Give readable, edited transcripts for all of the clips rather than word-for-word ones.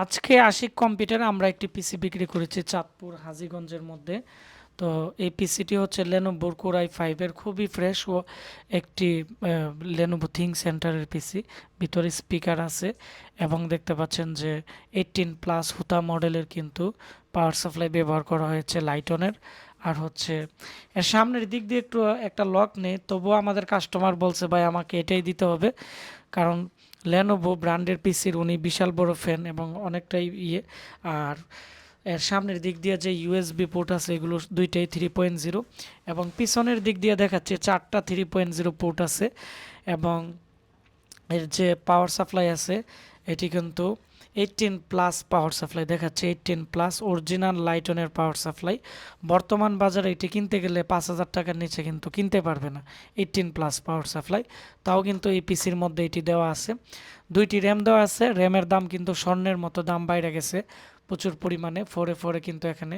আজকে আশিক কম্পিউটারে আমরা একটি পিসি বিক্রি করেছি চাঁদপুর হাজীগঞ্জের মধ্যে। তো এই পিসিটি হচ্ছে লেনোভোর কোরাই 5 এর খুবই ফ্রেশ ও একটি লেনোভো থিঙ্ক সেন্টারের পিসি। ভিতরে স্পিকার আছে এবং দেখতে পাচ্ছেন যে 18 প্লাস হুতা মডেলের কিন্তু পাওয়ার সাপ্লাই ব্যবহার করা হয়েছে লাইটনের। আর হচ্ছে এর সামনের দিক দিয়ে একটু একটা লক নেই, তবুও আমাদের কাস্টমার বলছে ভাই আমাকে এটাই দিতে হবে, কারণ লেনোভো ব্র্যান্ডের পিসির উনি বিশাল বড় ফ্যান এবং অনেকটাই ইয়ে। আর এর সামনের দিক দিয়ে যে ইউএসবি পোর্ট আছে এগুলো দুইটাই 3.0 এবং পিছনের দিক দিয়ে দেখাচ্ছে 4টা 3.0 পোর্ট আছে। এবং এর যে পাওয়ার সাপ্লাই আছে এটি কিন্তু 18 প্লাস পাওয়ার সাপ্লাই দেখাচ্ছে, 18 প্লাস অরিজিনাল লাইটনের পাওয়ার সাপ্লাই। বর্তমান বাজারে এটি কিনতে গেলে 5,000 টাকার নিচে কিন্তু কিনতে পারবে না 18 প্লাস পাওয়ার সাপ্লাই। তাও কিন্তু এই পিসির মধ্যে এটি দেওয়া আছে। দুইটি র্যাম দেওয়া আছে, র্যামের দাম কিন্তু স্বর্ণের মতো দাম বাইরে গেছে প্রচুর পরিমাণে। ফোরে ফোরে কিন্তু এখানে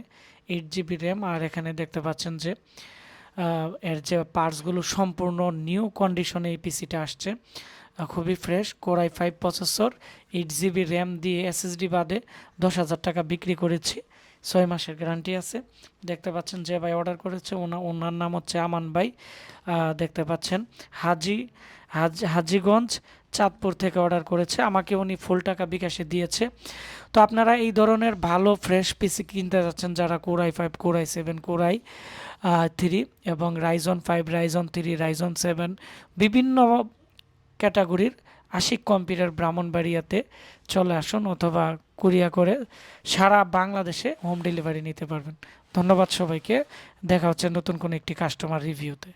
8 জিবি র্যাম। আর এখানে দেখতে পাচ্ছেন যে এর যে পার্টসগুলো সম্পূর্ণ নিউ কন্ডিশনে এই পিসিটা আসছে, খুবই fresh. Core i 5 processor, 8 GB RAM দিয়ে এসএসডি বাদে 10,000 টাকা বিক্রি করেছি। 6 মাসের গ্যারান্টি আছে। দেখতে পাচ্ছেন যে ভাই অর্ডার করেছে ওনার নাম হচ্ছে আমান ভাই। দেখতে পাচ্ছেন হাজীগঞ্জ চাঁদপুর থেকে অর্ডার করেছে, আমাকে উনি ফুল টাকা বিকাশে দিয়েছে। তো আপনারা এই ধরনের ভালো ফ্রেশ পিসি কিনতে যাচ্ছেন যারা কোরাই 5, কোরাই 7, কোরাই 3 এবং রাইজন 5, রাইজন 3, রাইজন 7 বিভিন্ন ক্যাটাগরির আশিক কম্পিউটার ব্রাহ্মণবাড়িয়াতে চলে আসুন, অথবা কুরিয়া করে সারা বাংলাদেশে হোম ডেলিভারি নিতে পারবেন। ধন্যবাদ সবাইকে। দেখা হচ্ছে নতুন কোনো একটি কাস্টমার রিভিউতে।